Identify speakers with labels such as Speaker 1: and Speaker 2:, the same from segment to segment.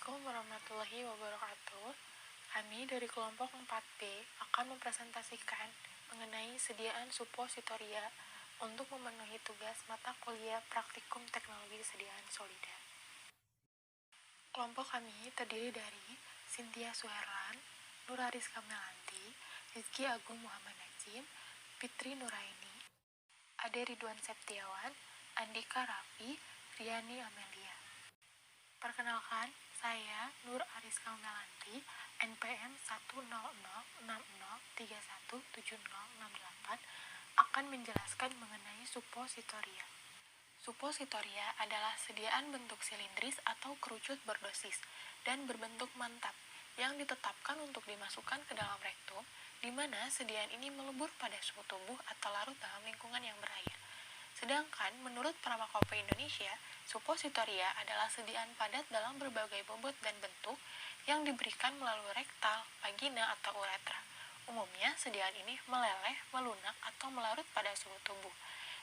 Speaker 1: Assalamualaikum warahmatullahi wabarakatuh. Kami dari kelompok 4B akan mempresentasikan mengenai sediaan suppositoria untuk memenuhi tugas mata kuliah Praktikum Teknologi Sediaan Solida. Kelompok kami terdiri dari Cynthia Suherlan, Nur Ariska Melanti, Rizky Agung Muhammad Najim, Fitri Nuraini, Ade Ridwan Septiawan, Andika Raffi, Riani Amelia. Perkenalkan, saya Nur Ariska Melanti, NPM 1006031717068, akan menjelaskan mengenai suppositoria. Suppositoria adalah sediaan bentuk silindris atau kerucut berdosis dan berbentuk mantap yang ditetapkan untuk dimasukkan ke dalam rektum, di mana sediaan ini melebur pada suhu tubuh atau larut dalam lingkungan yang berair. Sedangkan menurut Pharmacopoeia Indonesia, suppositoria adalah sediaan padat dalam berbagai bobot dan bentuk yang diberikan melalui rektal, vagina, atau uretra. Umumnya, sediaan ini meleleh, melunak, atau melarut pada suhu tubuh.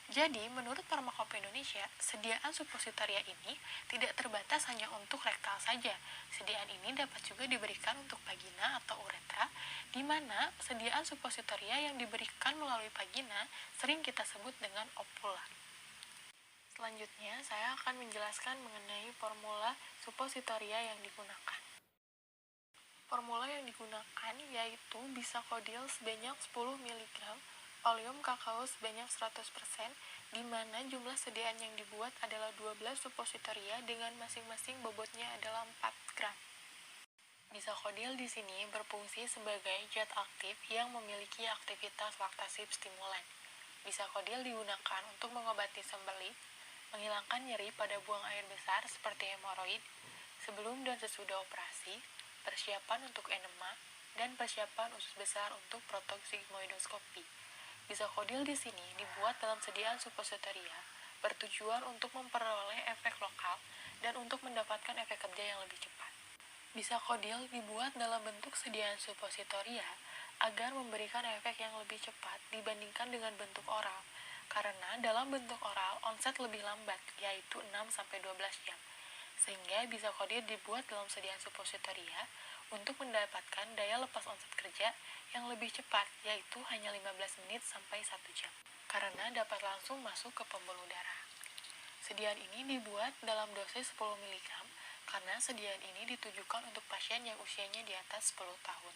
Speaker 1: Jadi, menurut Pharmacopoeia Indonesia, sediaan suppositoria ini tidak terbatas hanya untuk rektal saja. Sediaan ini dapat juga diberikan untuk vagina atau uretra, di mana sediaan suppositoria yang diberikan melalui vagina sering kita sebut dengan opula. Selanjutnya, saya akan menjelaskan mengenai formula suppositoria yang digunakan. Formula yang digunakan yaitu bisakodil sebanyak 10 mg, oleum kakao sebanyak 100%, di mana jumlah sediaan yang dibuat adalah 12 suppositoria dengan masing-masing bobotnya adalah 4 gram. Bisakodil di sini berfungsi sebagai zat aktif yang memiliki aktivitas laktasi stimulan. Bisakodil digunakan untuk mengobati sembelit, menghilangkan nyeri pada buang air besar seperti hemoroid, sebelum dan sesudah operasi, persiapan untuk enema, dan persiapan usus besar untuk protoksigmoidoskopi. Bisakodil di sini dibuat dalam sediaan suppositoria, bertujuan untuk memperoleh efek lokal dan untuk mendapatkan efek kerja yang lebih cepat. Bisakodil dibuat dalam bentuk sediaan suppositoria agar memberikan efek yang lebih cepat dibandingkan dengan bentuk oral, karena dalam bentuk oral onset lebih lambat, yaitu 6-12 jam. Sehingga bisakodil dibuat dalam sediaan suppositoria untuk mendapatkan daya lepas onset kerja yang lebih cepat, yaitu hanya 15 menit sampai 1 jam, karena dapat langsung masuk ke pembuluh darah. Sediaan ini dibuat dalam dosis 10 mg, karena sediaan ini ditujukan untuk pasien yang usianya di atas 10 tahun.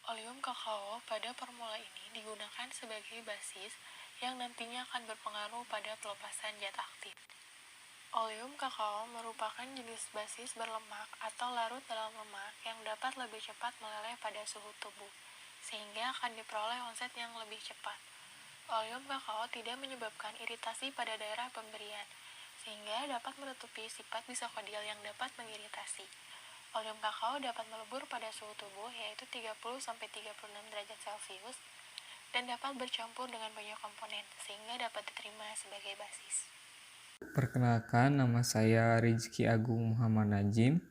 Speaker 1: Oleum kakao pada formula ini digunakan sebagai basis yang nantinya akan berpengaruh pada pelepasan zat aktif. Oleum kakao merupakan jenis basis berlemak atau larut dalam lemak yang dapat lebih cepat meleleh pada suhu tubuh, sehingga akan diperoleh onset yang lebih cepat. Oleum kakao tidak menyebabkan iritasi pada daerah pemberian, sehingga dapat menutupi sifat bisakodil yang dapat mengiritasi. Oleum kakao dapat melebur pada suhu tubuh yaitu 30-36 derajat Celcius dan dapat bercampur dengan banyak komponen, sehingga dapat diterima sebagai basis.
Speaker 2: Perkenalkan, nama saya Rizky Agung Muhammad Najim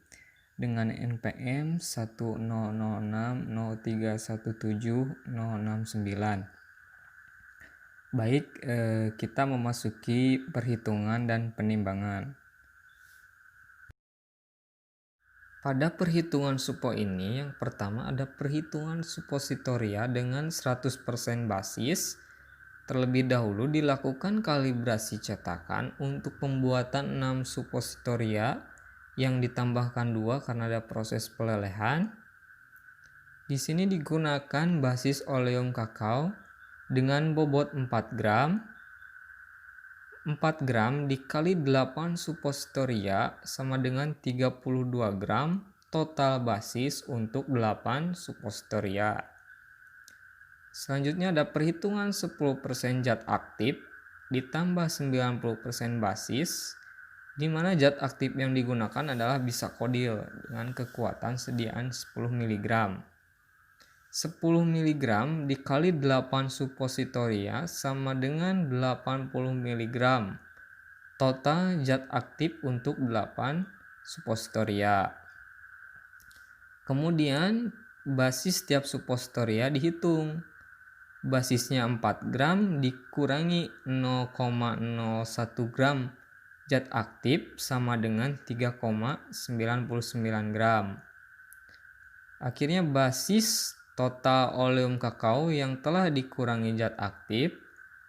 Speaker 2: dengan NPM 10060317069. Baik, kita memasuki perhitungan dan penimbangan. Pada perhitungan suppo ini, yang pertama ada perhitungan suppositoria dengan 100% basis. Terlebih dahulu dilakukan kalibrasi cetakan untuk pembuatan 6 suppositoria yang ditambahkan 2 karena ada proses pelelehan. Di sini digunakan basis oleum kakao dengan bobot 4 gram. 4 gram dikali 8 suppositoria sama dengan 32 gram total basis untuk 8 suppositoria. Selanjutnya ada perhitungan 10% zat aktif ditambah 90% basis, di mana zat aktif yang digunakan adalah bisakodil dengan kekuatan sediaan 10 mg. 10 mg dikali 8 suppositoria sama dengan 80 mg. Total zat aktif untuk 8 suppositoria. Kemudian basis setiap suppositoria dihitung. Basisnya 4 gram dikurangi 0,01 gram zat aktif sama dengan 3,99 gram. Akhirnya basis total oleum kakao yang telah dikurangi zat aktif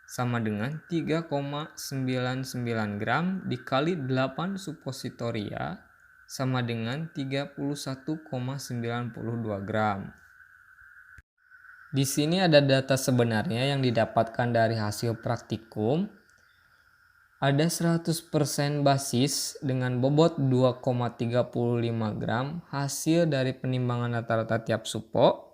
Speaker 2: sama dengan 3,99 gram dikali 8 suppositoria sama dengan 31,92 gram. Di sini ada data sebenarnya yang didapatkan dari hasil praktikum. Ada 100% basis dengan bobot 2,35 gram hasil dari penimbangan rata-rata tiap supo.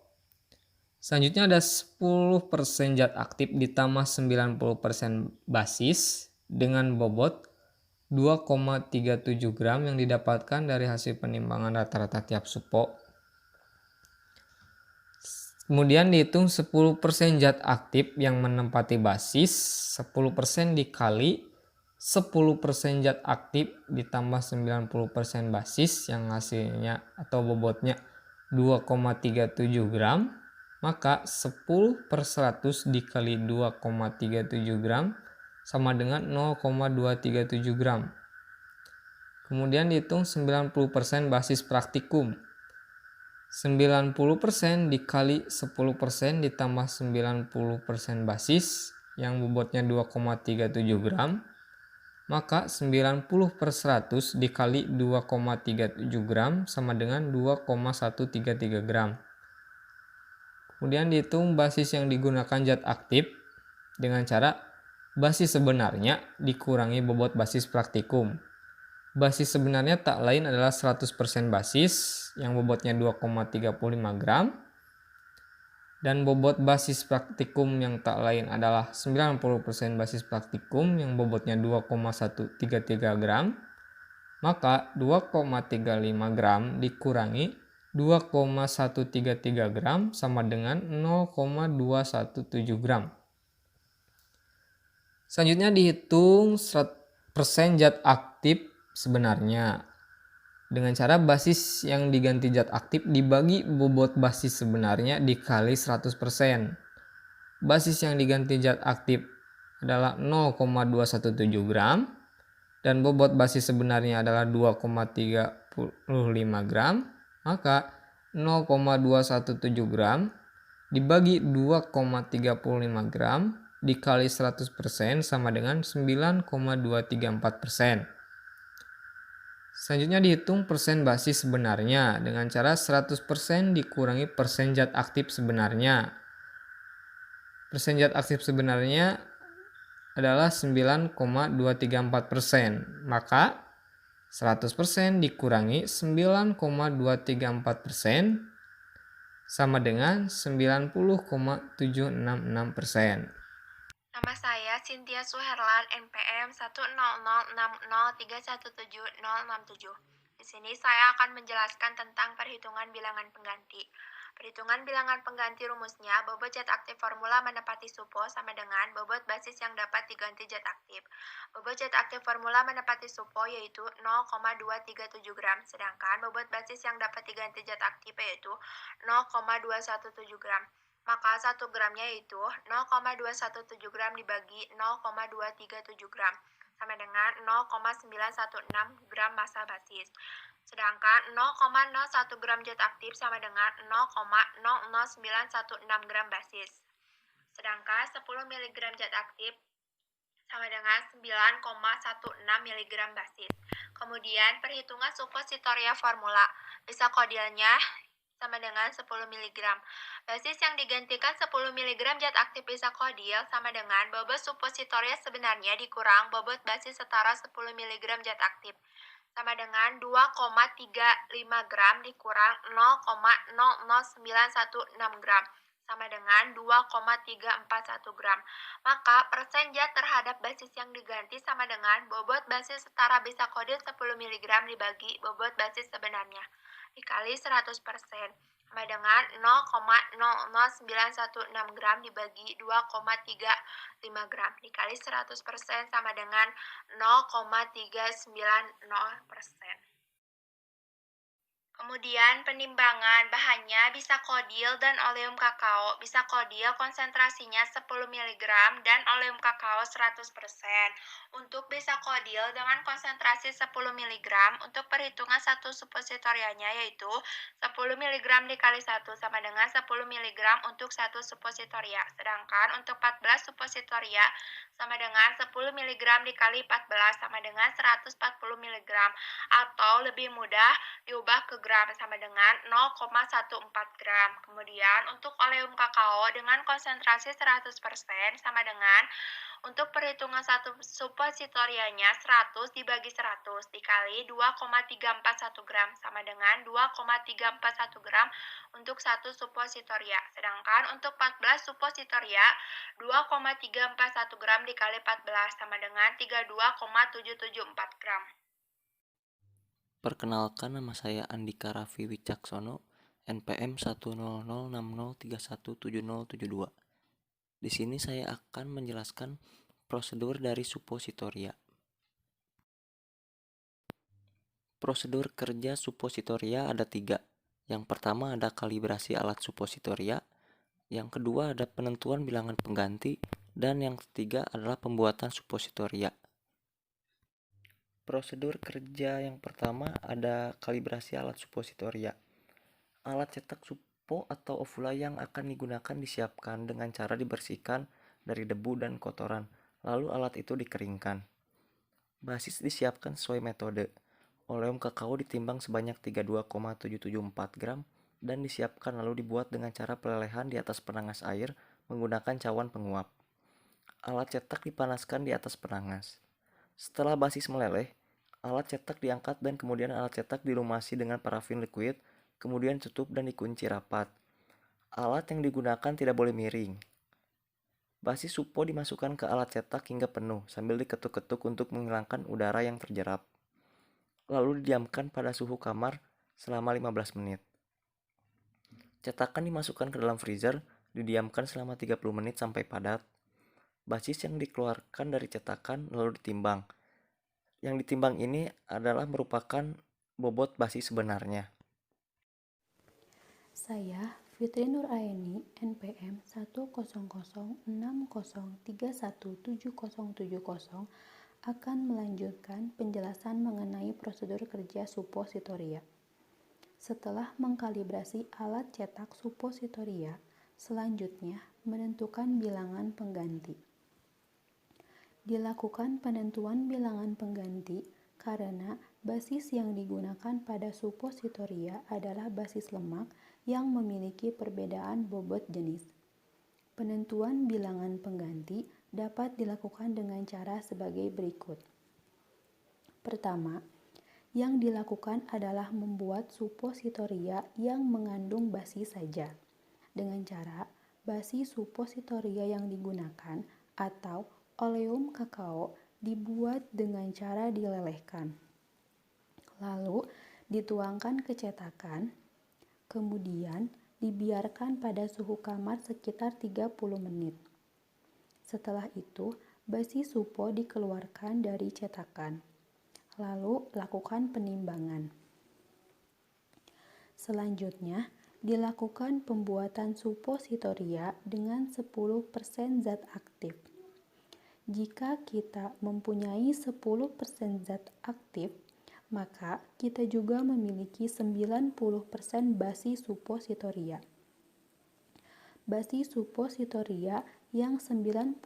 Speaker 2: Selanjutnya ada 10% zat aktif ditambah 90% basis dengan bobot 2,37 gram yang didapatkan dari hasil penimbangan rata-rata tiap supo. Kemudian dihitung 10% zat aktif yang menempati basis, 10% dikali 10% zat aktif ditambah 90% basis yang hasilnya atau bobotnya 2,37 gram, maka 10 per 100 dikali 2,37 gram sama dengan 0,237 gram. Kemudian dihitung 90% basis praktikum. 90% dikali 10% ditambah 90% basis yang bobotnya 2,37 gram, maka 90 per 100 dikali 2,37 gram sama dengan 2,133 gram. Kemudian dihitung basis yang digunakan zat aktif dengan cara basis sebenarnya dikurangi bobot basis praktikum. Basis sebenarnya tak lain adalah 100% basis yang bobotnya 2,35 gram. Dan bobot basis praktikum yang tak lain adalah 90% basis praktikum yang bobotnya 2,133 gram. Maka 2,35 gram dikurangi 2,133 gram sama dengan 0,217 gram. Selanjutnya dihitung 100% zat aktif sebenarnya. Dengan cara basis yang diganti zat aktif dibagi bobot basis sebenarnya dikali 100%. Basis yang diganti zat aktif adalah 0,217 gram dan bobot basis sebenarnya adalah 2,35 gram. Maka 0,217 gram dibagi 2,35 gram dikali 100% sama dengan 9,234%. Selanjutnya dihitung persen basis sebenarnya dengan cara 100% dikurangi persen zat aktif sebenarnya. Persen zat aktif sebenarnya adalah 9,234%. Maka 100% dikurangi 9,234% sama dengan 90,766%.
Speaker 1: Nama saya Cynthia Suherlan, NPM 1006060317067. Di sini saya akan menjelaskan tentang perhitungan bilangan pengganti. Perhitungan bilangan pengganti rumusnya, bobot zat aktif formula menepati supo sama dengan bobot basis yang dapat diganti zat aktif. Bobot zat aktif formula menepati supo yaitu 0,237 gram, sedangkan bobot basis yang dapat diganti zat aktif yaitu 0,217 gram. Maka 1 gramnya yaitu 0,217 gram dibagi 0,237 gram, sama dengan 0,916 gram massa basis. Sedangkan 0,01 gram zat aktif sama dengan 0,00916 gram basis. Sedangkan 10 mg zat aktif sama dengan 9,16 mg basis. Kemudian perhitungan suppositoria formula. Bisa kodilnya sama dengan 10 mg. Basis yang digantikan 10 mg zat aktif bisa kodil sama dengan bobot suppositoria sebenarnya dikurang bobot basis setara 10 mg zat aktif, sama dengan 2,35 gram dikurang 0,00916 gram, sama dengan 2,341 gram. Maka persen zat terhadap basis yang diganti sama dengan bobot basis setara bisa kodil 10 mg dibagi bobot basis sebenarnya dikali 100%, sama dengan 0,00916 gram dibagi 2,35 gram dikali 100% sama dengan 0,390%. Kemudian
Speaker 3: Kemudian penimbangan bahannya bisa kodil dan oleum kakao. Bisa kodil konsentrasinya 10 mg dan oleum kakao 100%. Untuk bisa kodil dengan konsentrasi 10 mg untuk perhitungan satu supositorianya yaitu 10 mg dikali 1 sama dengan 10 mg untuk satu supositoria. Sedangkan untuk 14 supositoria sama dengan 10 mg dikali 14 sama dengan 140 mg atau lebih mudah diubah ke gram sama dengan 0,14 gram. Kemudian untuk oleum kakao dengan konsentrasi 100% sama dengan untuk perhitungan satu supositorianya 100 dibagi 100 dikali 2,341 gram sama dengan 2,341 gram untuk satu supositoria. Sedangkan untuk 14 supositoria 2,341 gram dikali 14 sama dengan 32,774 gram.
Speaker 4: Perkenalkan, nama saya Andika Raffi Wicaksono, NPM 1006031317072. Di sini saya akan menjelaskan prosedur dari supositoria. Prosedur kerja supositoria ada 3. Yang pertama ada kalibrasi alat supositoria, yang kedua ada penentuan bilangan pengganti, dan yang ketiga adalah pembuatan supositoria. Prosedur kerja yang pertama ada kalibrasi alat supositoria. Alat cetak supo atau ovula yang akan digunakan disiapkan dengan cara dibersihkan dari debu dan kotoran, lalu alat itu dikeringkan. Basis disiapkan sesuai metode. Oleum kakao ditimbang sebanyak 32,774 gram dan disiapkan lalu dibuat dengan cara pelelehan di atas penangas air menggunakan cawan penguap. Alat cetak dipanaskan di atas penangas. Setelah basis meleleh, alat cetak diangkat dan kemudian alat cetak dilumasi dengan parafin liquid, kemudian tutup dan dikunci rapat. Alat yang digunakan tidak boleh miring. Basis supo dimasukkan ke alat cetak hingga penuh sambil diketuk-ketuk untuk menghilangkan udara yang terjerap. Lalu didiamkan pada suhu kamar selama 15 menit. Cetakan dimasukkan ke dalam freezer, didiamkan selama 30 menit sampai padat. Basis yang dikeluarkan dari cetakan lalu ditimbang. Yang ditimbang ini adalah merupakan bobot basis sebenarnya.
Speaker 5: Saya, Fitri Nur Aini, NPM 1006030317070 akan melanjutkan penjelasan mengenai prosedur kerja supositoria. Setelah mengkalibrasi alat cetak supositoria, selanjutnya menentukan bilangan pengganti. Dilakukan penentuan bilangan pengganti karena basis yang digunakan pada supositoria adalah basis lemak yang memiliki perbedaan bobot jenis. Penentuan bilangan pengganti dapat dilakukan dengan cara sebagai berikut. Pertama, yang dilakukan adalah membuat supositoria yang mengandung basis saja, dengan cara basis supositoria yang digunakan atau oleum kakao dibuat dengan cara dilelehkan. Lalu dituangkan ke cetakan, kemudian dibiarkan pada suhu kamar sekitar 30 menit. Setelah itu, basis supo dikeluarkan dari cetakan. Lalu lakukan penimbangan. Selanjutnya, dilakukan pembuatan supositoria dengan 10% zat aktif. Jika kita mempunyai 10% zat aktif, maka kita juga memiliki 90% basis supositoria. Basis supositoria yang 90%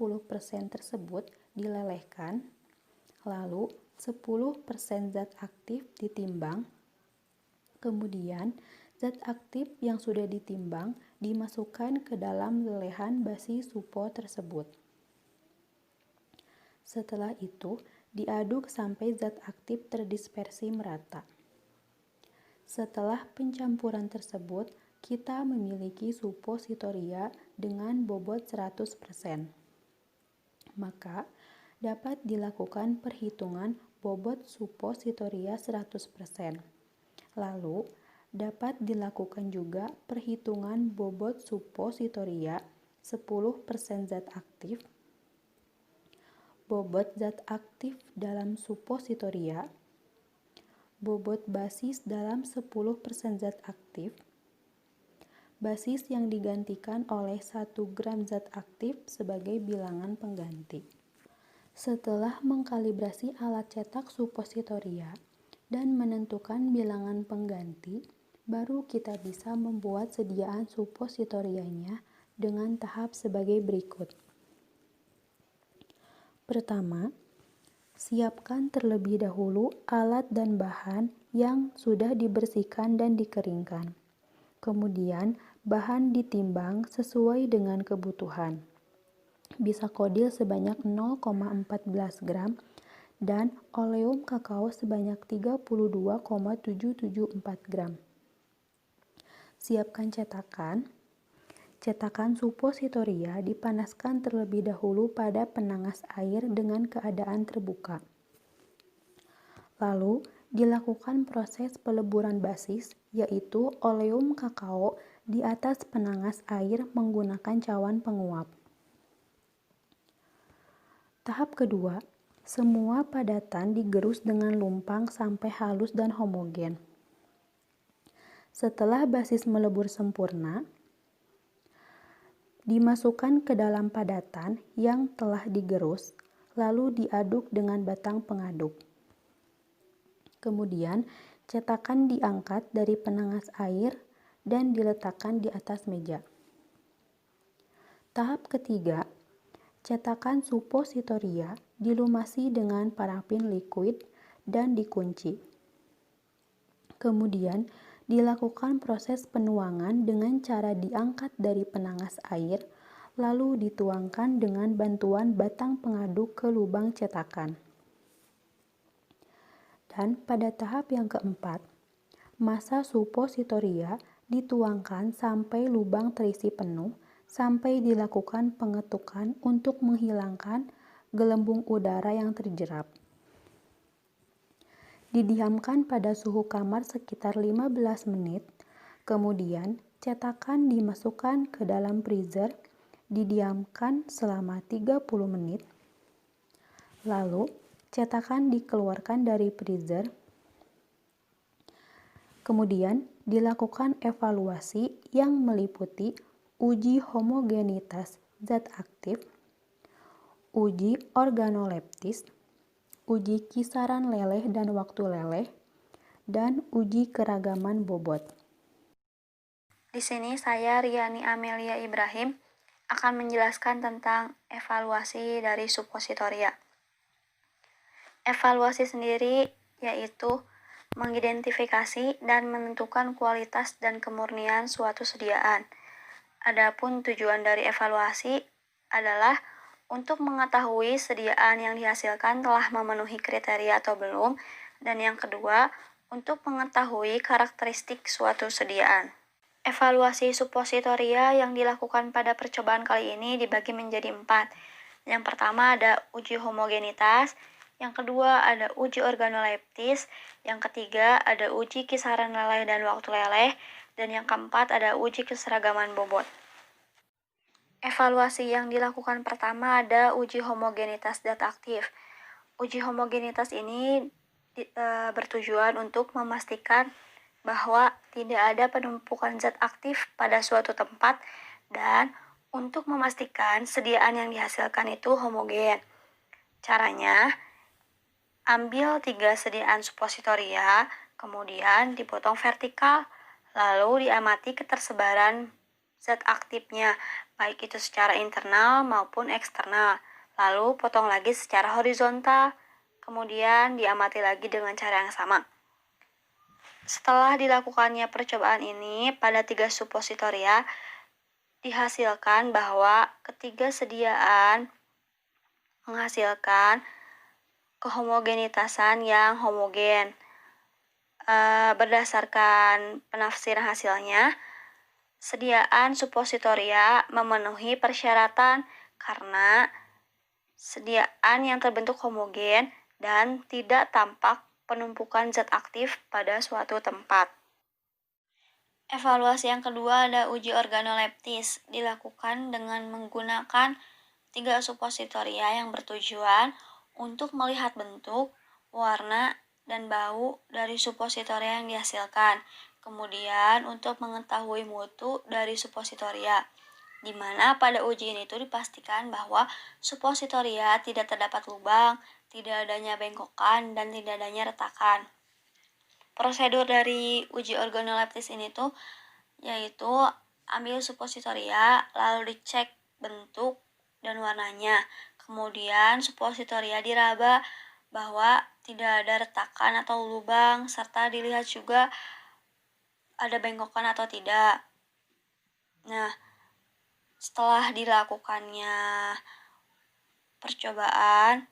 Speaker 5: tersebut dilelehkan, lalu 10% zat aktif ditimbang, kemudian zat aktif yang sudah ditimbang dimasukkan ke dalam lelehan basis supo tersebut. Setelah itu, diaduk sampai zat aktif terdispersi merata. Setelah pencampuran tersebut, kita memiliki supositoria dengan bobot 100%. Maka, dapat dilakukan perhitungan bobot supositoria 100%. Lalu, dapat dilakukan juga perhitungan bobot supositoria 10% zat aktif, bobot zat aktif dalam supositoria, bobot basis dalam 10% zat aktif, basis yang digantikan oleh 1 gram zat aktif sebagai bilangan pengganti. Setelah mengkalibrasi alat cetak supositoria dan menentukan bilangan pengganti, baru kita bisa membuat sediaan supositorianya dengan tahap sebagai berikut. Pertama, siapkan terlebih dahulu alat dan bahan yang sudah dibersihkan dan dikeringkan. Kemudian, bahan ditimbang sesuai dengan kebutuhan. Bisa kodil sebanyak 0,14 gram dan oleum kakao sebanyak 32,774 gram. Siapkan cetakan. Cetakan supositoria dipanaskan terlebih dahulu pada penangas air dengan keadaan terbuka. Lalu, dilakukan proses peleburan basis, yaitu oleum kakao di atas penangas air menggunakan cawan penguap. Tahap kedua, semua padatan digerus dengan lumpang sampai halus dan homogen. Setelah basis melebur sempurna, dimasukkan ke dalam padatan yang telah digerus, lalu diaduk dengan batang pengaduk. Kemudian, cetakan diangkat dari penangas air dan diletakkan di atas meja. Tahap ketiga, cetakan supositoria dilumasi dengan parafin liquid dan dikunci. Kemudian, dilakukan proses penuangan dengan cara diangkat dari penangas air, lalu dituangkan dengan bantuan batang pengaduk ke lubang cetakan. Dan pada tahap yang keempat, massa supositoria dituangkan sampai lubang terisi penuh, sampai dilakukan pengetukan untuk menghilangkan gelembung udara yang terjerap. Didiamkan pada suhu kamar sekitar 15 menit, kemudian cetakan dimasukkan ke dalam freezer, didiamkan selama 30 menit, lalu cetakan dikeluarkan dari freezer, kemudian dilakukan evaluasi yang meliputi uji homogenitas zat aktif, uji organoleptis, uji kisaran leleh dan waktu leleh, dan uji keragaman bobot.
Speaker 3: Di sini saya Riani Amelia Ibrahim akan menjelaskan tentang evaluasi dari supositoria. Evaluasi sendiri yaitu mengidentifikasi dan menentukan kualitas dan kemurnian suatu sediaan. Adapun tujuan dari evaluasi adalah untuk mengetahui sediaan yang dihasilkan telah memenuhi kriteria atau belum, dan yang kedua, untuk mengetahui karakteristik suatu sediaan. Evaluasi supositoria yang dilakukan pada percobaan kali ini dibagi menjadi 4. Yang pertama ada uji homogenitas, yang kedua ada uji organoleptis, yang ketiga ada uji kisaran leleh dan waktu leleh, dan yang keempat ada uji keseragaman bobot. Evaluasi yang dilakukan pertama ada uji homogenitas zat aktif. Uji homogenitas ini bertujuan untuk memastikan bahwa tidak ada penumpukan zat aktif pada suatu tempat dan untuk memastikan sediaan yang dihasilkan itu homogen. Caranya, ambil 3 sediaan supositoria, kemudian dipotong vertikal, lalu diamati ketersebaran zat aktifnya, baik itu secara internal maupun eksternal. Lalu potong lagi secara horizontal, kemudian diamati lagi dengan cara yang sama. Setelah dilakukannya percobaan ini pada 3 supositoria, dihasilkan bahwa ketiga sediaan menghasilkan kehomogenitasan yang homogen. Berdasarkan penafsiran hasilnya, sediaan supositoria memenuhi persyaratan karena sediaan yang terbentuk homogen dan tidak tampak penumpukan zat aktif pada suatu tempat. Evaluasi yang kedua ada uji organoleptis, dilakukan dengan menggunakan 3 supositoria yang bertujuan untuk melihat bentuk, warna,
Speaker 6: dan bau dari supositoria yang dihasilkan. Kemudian untuk mengetahui mutu dari supositoria, di mana pada uji ini tuh dipastikan bahwa supositoria tidak terdapat lubang, tidak adanya bengkokan, dan tidak adanya retakan. Prosedur dari uji organoleptis ini tuh yaitu ambil supositoria, lalu dicek bentuk dan warnanya. Kemudian supositoria diraba bahwa tidak ada retakan atau lubang, serta dilihat juga ada bengkokan atau tidak. Nah, setelah dilakukannya percobaan,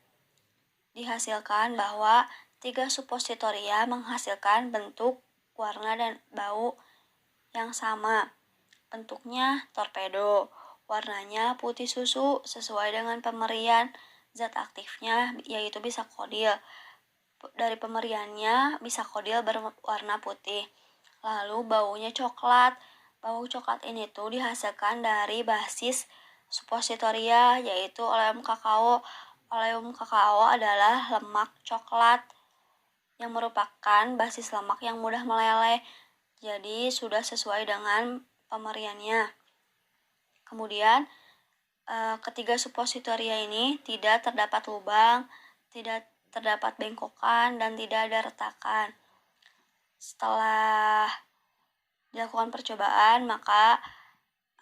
Speaker 6: dihasilkan bahwa 3 supositoria menghasilkan bentuk, warna, dan bau yang sama. Bentuknya torpedo, warnanya putih susu sesuai dengan pemberian zat aktifnya yaitu bisakodil. Dari pemberiannya bisakodil berwarna putih. Lalu baunya coklat. Bau coklat ini tuh dihasilkan dari basis supositoria yaitu oleum kakao. Oleum kakao adalah lemak coklat yang merupakan basis lemak yang mudah meleleh. Jadi sudah sesuai dengan pemberiannya. Kemudian ketiga supositoria ini tidak terdapat lubang, tidak terdapat bengkokan, dan tidak ada retakan. Setelah dilakukan percobaan, maka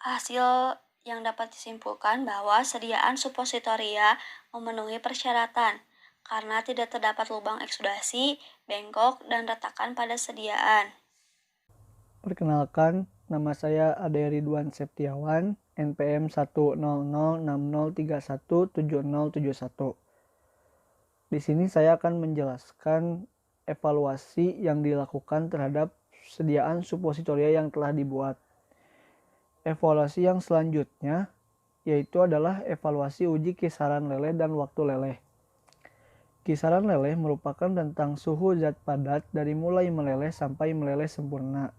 Speaker 6: hasil yang dapat disimpulkan bahwa sediaan supositoria memenuhi persyaratan karena tidak terdapat lubang eksudasi, bengkok, dan retakan pada sediaan.
Speaker 7: Perkenalkan, nama saya Ade Ridwan Septiawan, NPM 1006031717071. Di sini saya akan menjelaskan evaluasi yang dilakukan terhadap sediaan supositoria yang telah dibuat. Evaluasi yang selanjutnya yaitu adalah evaluasi uji kisaran leleh dan waktu leleh. Kisaran leleh merupakan tentang suhu zat padat dari mulai meleleh sampai meleleh sempurna.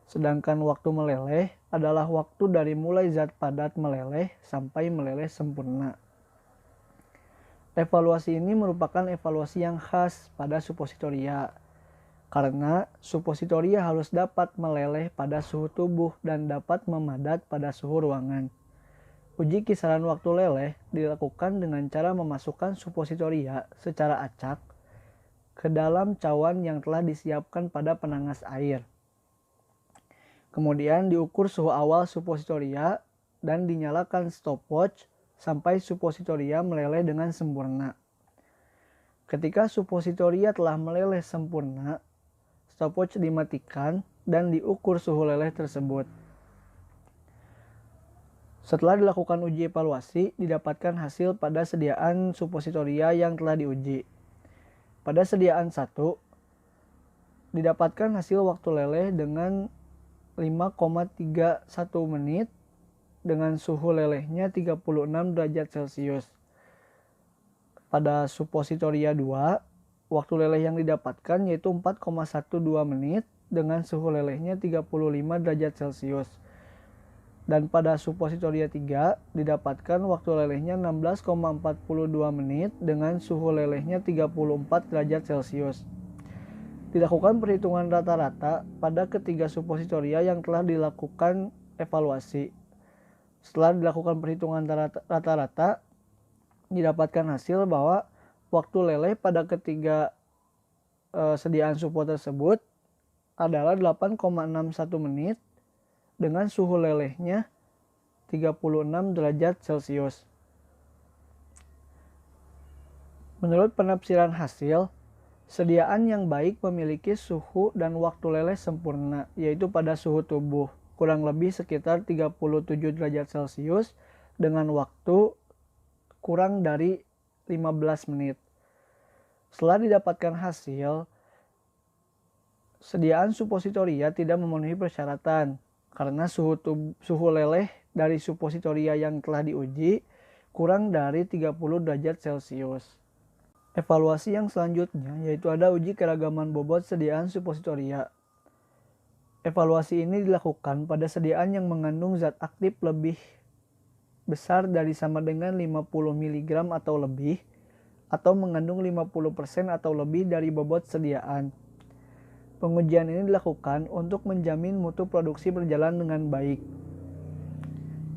Speaker 7: Sedangkan waktu meleleh adalah waktu dari mulai zat padat meleleh sampai meleleh sempurna. Evaluasi ini merupakan evaluasi yang khas pada supositoria, karena supositoria harus dapat meleleh pada suhu tubuh dan dapat memadat pada suhu ruangan. Uji kisaran waktu leleh dilakukan dengan cara memasukkan supositoria secara acak ke dalam cawan yang telah disiapkan pada penangas air. Kemudian diukur suhu awal supositoria dan dinyalakan stopwatch sampai supositoria meleleh dengan sempurna. Ketika supositoria telah meleleh sempurna, stopwatch dimatikan dan diukur suhu leleh tersebut. Setelah dilakukan uji evaluasi, didapatkan hasil pada sediaan supositoria yang telah diuji. Pada sediaan 1, didapatkan hasil waktu leleh dengan 5,31 menit dengan suhu lelehnya 36 derajat Celcius. Pada supositoria 2, waktu leleh yang didapatkan yaitu 4,12 menit dengan suhu lelehnya 35 derajat Celcius. Dan pada supositoria 3 didapatkan waktu lelehnya 16,42 menit dengan suhu lelehnya 34 derajat Celcius. Dilakukan perhitungan rata-rata pada ketiga supositoria yang telah dilakukan evaluasi. Setelah dilakukan perhitungan rata-rata, didapatkan hasil bahwa waktu leleh pada ketiga sediaan supo tersebut adalah 8,61 menit dengan suhu lelehnya 36 derajat Celcius. Menurut penafsiran hasil, sediaan yang baik memiliki suhu dan waktu leleh sempurna, yaitu pada suhu tubuh, kurang lebih sekitar 37 derajat Celcius dengan waktu kurang dari 15 menit. Setelah didapatkan hasil, sediaan supositoria tidak memenuhi persyaratan karena suhu leleh dari supositoria yang telah diuji kurang dari 30 derajat Celcius. Evaluasi yang selanjutnya yaitu ada uji keragaman bobot sediaan supositoria. Evaluasi ini dilakukan pada sediaan yang mengandung zat aktif lebih besar dari sama dengan 50 mg atau lebih atau mengandung 50% atau lebih dari bobot sediaan. Pengujian ini dilakukan untuk menjamin mutu produksi berjalan dengan baik.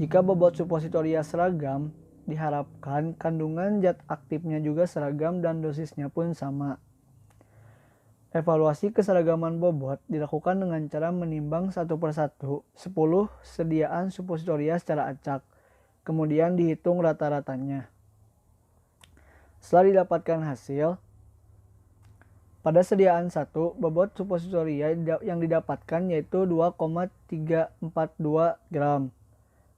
Speaker 7: Jika bobot supositoria seragam, diharapkan kandungan zat aktifnya juga seragam dan dosisnya pun sama. Evaluasi keseragaman bobot dilakukan dengan cara menimbang satu persatu 10 sediaan supositoria secara acak, kemudian dihitung rata-ratanya. Setelah didapatkan hasil, pada sediaan 1, bobot supositoria yang didapatkan yaitu 2,342 gram.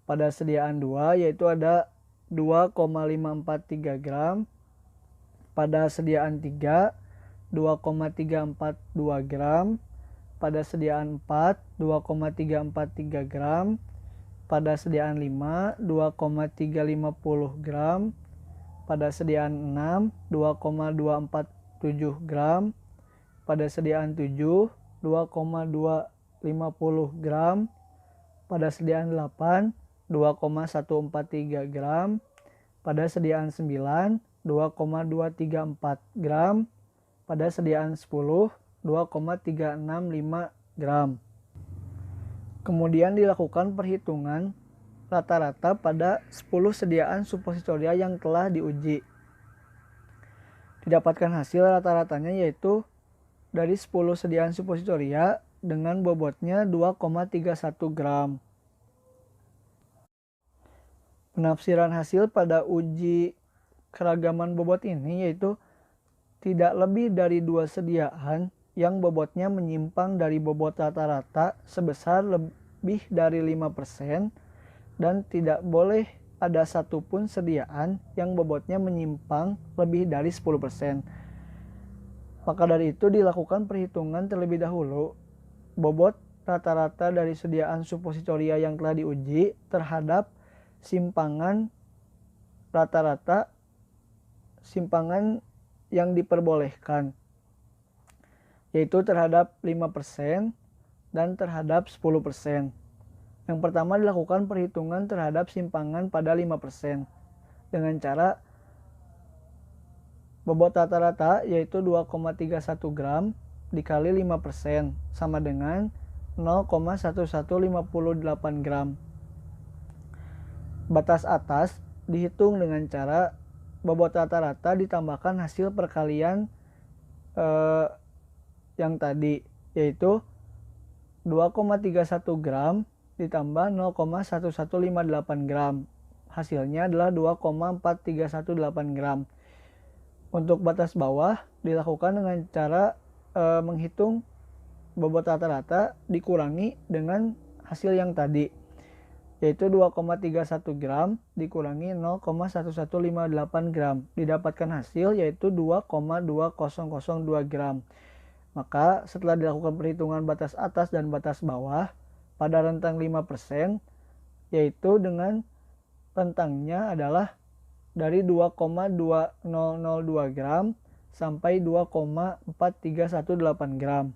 Speaker 7: Pada sediaan 2 yaitu ada 2,543 gram. Pada sediaan 3, 2,342 gram. Pada sediaan 4, 2,343 gram. Pada sediaan 5, 2,350 gram. Pada sediaan 6, 2,247 gram. Pada sediaan 7, 2,250 gram. Pada sediaan 8, 2,143 gram. Pada sediaan 9, 2,234 gram. Pada sediaan 10, 2,365 gram. Kemudian dilakukan perhitungan rata-rata pada 10 sediaan supositoria yang telah diuji. Didapatkan hasil rata-ratanya yaitu dari 10 sediaan supositoria dengan bobotnya 2,31 gram. Penafsiran hasil pada uji keragaman bobot ini yaitu tidak lebih dari 2 sediaan yang bobotnya menyimpang dari bobot rata-rata sebesar lebih dari 5% dan tidak boleh ada satupun sediaan yang bobotnya menyimpang lebih dari 10%. Maka dari itu dilakukan perhitungan terlebih dahulu bobot rata-rata dari sediaan supositoria yang telah diuji terhadap simpangan rata-rata simpangan yang diperbolehkan, yaitu terhadap 5% dan terhadap 10%. Yang pertama dilakukan perhitungan terhadap simpangan pada 5% dengan cara bobot rata-rata yaitu 2,31 gram dikali 5% sama dengan 0,1158 gram. Batas atas dihitung dengan cara bobot rata-rata ditambahkan hasil perkalian yang tadi yaitu 2,31 gram ditambah 0,1158 gram. Hasilnya adalah 2,4318 gram. Untuk batas bawah dilakukan dengan cara menghitung bobot rata-rata dikurangi dengan hasil yang tadi yaitu 2,31 gram dikurangi 0,1158 gram. Didapatkan hasil yaitu 2,2002 gram. Maka setelah dilakukan perhitungan batas atas dan batas bawah pada rentang 5%, yaitu dengan rentangnya adalah dari 2,2002 gram sampai 2,4318 gram.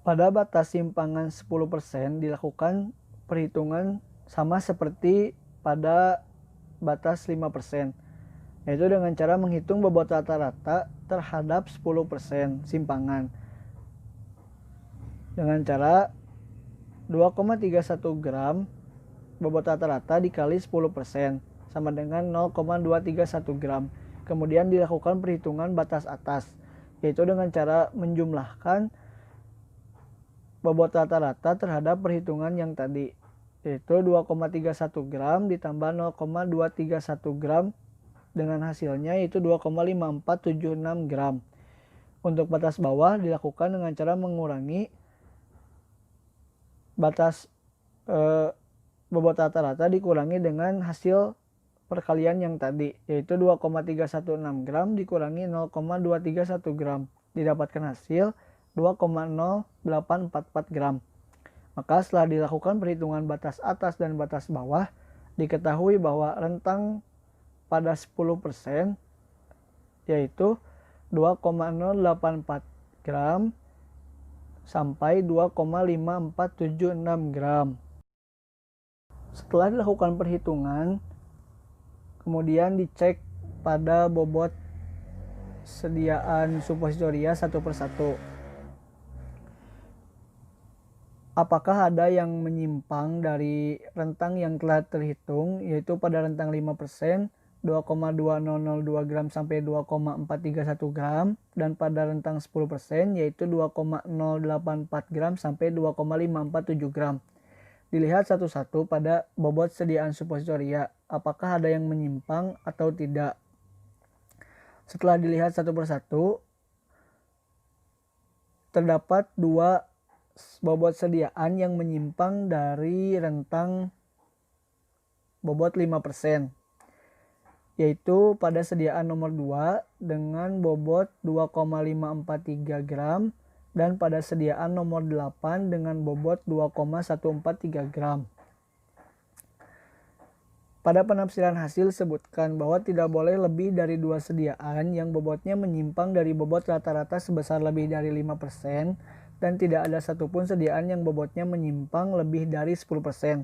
Speaker 7: Pada batas simpangan 10% dilakukan perhitungan sama seperti pada batas 5%, yaitu dengan cara menghitung bobot rata-rata terhadap 10% simpangan. Dengan cara 2,31 gram bobot rata-rata dikali 10% sama dengan 0,231 gram. Kemudian dilakukan perhitungan batas atas, yaitu dengan cara menjumlahkan bobot rata-rata terhadap perhitungan yang tadi, yaitu 2,31 gram ditambah 0,231 gram dengan hasilnya yaitu 2,5476 gram. Untuk batas bawah dilakukan dengan cara mengurangi batas bobot rata-rata dikurangi dengan hasil perkalian yang tadi, yaitu 2,316 gram dikurangi 0,231 gram. Didapatkan hasil 2,0844 gram. Maka setelah dilakukan perhitungan batas atas dan batas bawah, diketahui bahwa rentang pada 10% yaitu 2,084 gram sampai 2,5476 gram. Setelah dilakukan perhitungan Kemudian dicek pada bobot sediaan suppositoria satu persatu. Apakah ada yang menyimpang dari rentang yang telah terhitung, yaitu pada rentang 5%, 2,2002 gram sampai 2,431 gram, dan pada rentang 10%, yaitu 2,084 gram sampai 2,547 gram. Dilihat satu-satu pada bobot sediaan suppositoria, apakah ada yang menyimpang atau tidak. Setelah dilihat satu persatu, terdapat dua bobot sediaan yang menyimpang dari rentang bobot 5%, yaitu pada sediaan nomor 2 dengan bobot 2,543 gram dan pada sediaan nomor 8 dengan bobot 2,143 gram. Pada penafsiran hasil sebutkan bahwa tidak boleh lebih dari dua sediaan yang bobotnya menyimpang dari bobot rata-rata sebesar lebih dari 5%, dan tidak ada satupun sediaan yang bobotnya menyimpang lebih dari 10%.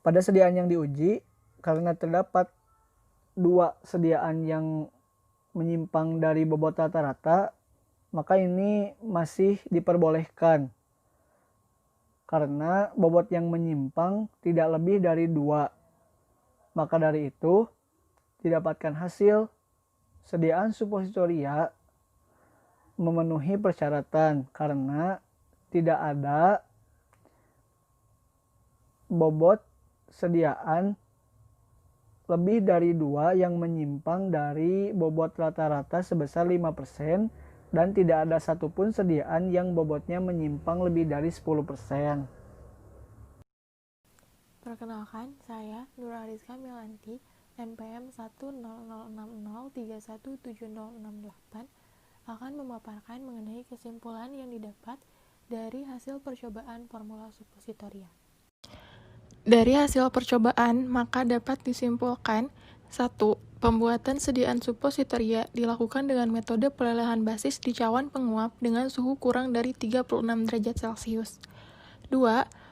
Speaker 7: Pada sediaan yang diuji, karena terdapat dua sediaan yang menyimpang dari bobot rata-rata, maka ini masih diperbolehkan. Karena bobot yang menyimpang tidak lebih dari 2. Maka dari itu, didapatkan hasil sediaan suppositoria memenuhi persyaratan karena tidak ada bobot sediaan lebih dari 2 yang menyimpang dari bobot rata-rata sebesar 5% dan tidak ada satupun sediaan yang bobotnya menyimpang lebih dari 10%.
Speaker 1: Perkenalkan, saya Nur Ariska Melanti, NPM 1006060317068, akan memaparkan mengenai kesimpulan yang didapat dari hasil percobaan formula suppositoria. Dari hasil percobaan, maka dapat disimpulkan 1. Pembuatan sediaan suppositoria dilakukan dengan metode pelelehan basis di cawan penguap dengan suhu kurang dari 36 derajat Celcius. 2.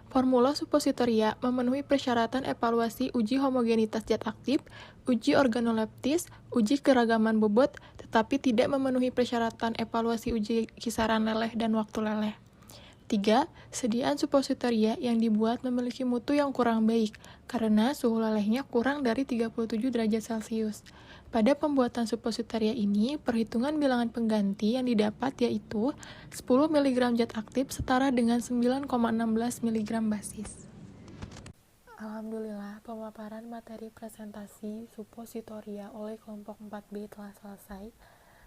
Speaker 1: Formula suppositoria memenuhi persyaratan evaluasi uji homogenitas zat aktif, uji organoleptis, uji keragaman bobot, tetapi tidak memenuhi persyaratan evaluasi uji kisaran leleh dan waktu leleh. 3. Sediaan suppositoria yang dibuat memiliki mutu yang kurang baik, karena suhu lelehnya kurang dari 37 derajat Celcius. Pada pembuatan suppositoria ini, perhitungan bilangan pengganti yang didapat yaitu 10 mg zat aktif setara dengan 9,16 mg basis. Alhamdulillah, pemaparan materi presentasi suppositoria oleh kelompok 4B telah selesai.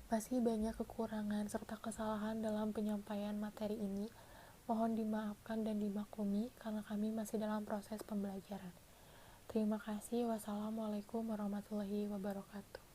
Speaker 1: Masih banyak kekurangan serta kesalahan dalam penyampaian materi ini. Mohon dimaafkan dan dimaklumi karena kami masih dalam proses pembelajaran. Terima kasih. Wassalamualaikum warahmatullahi wabarakatuh.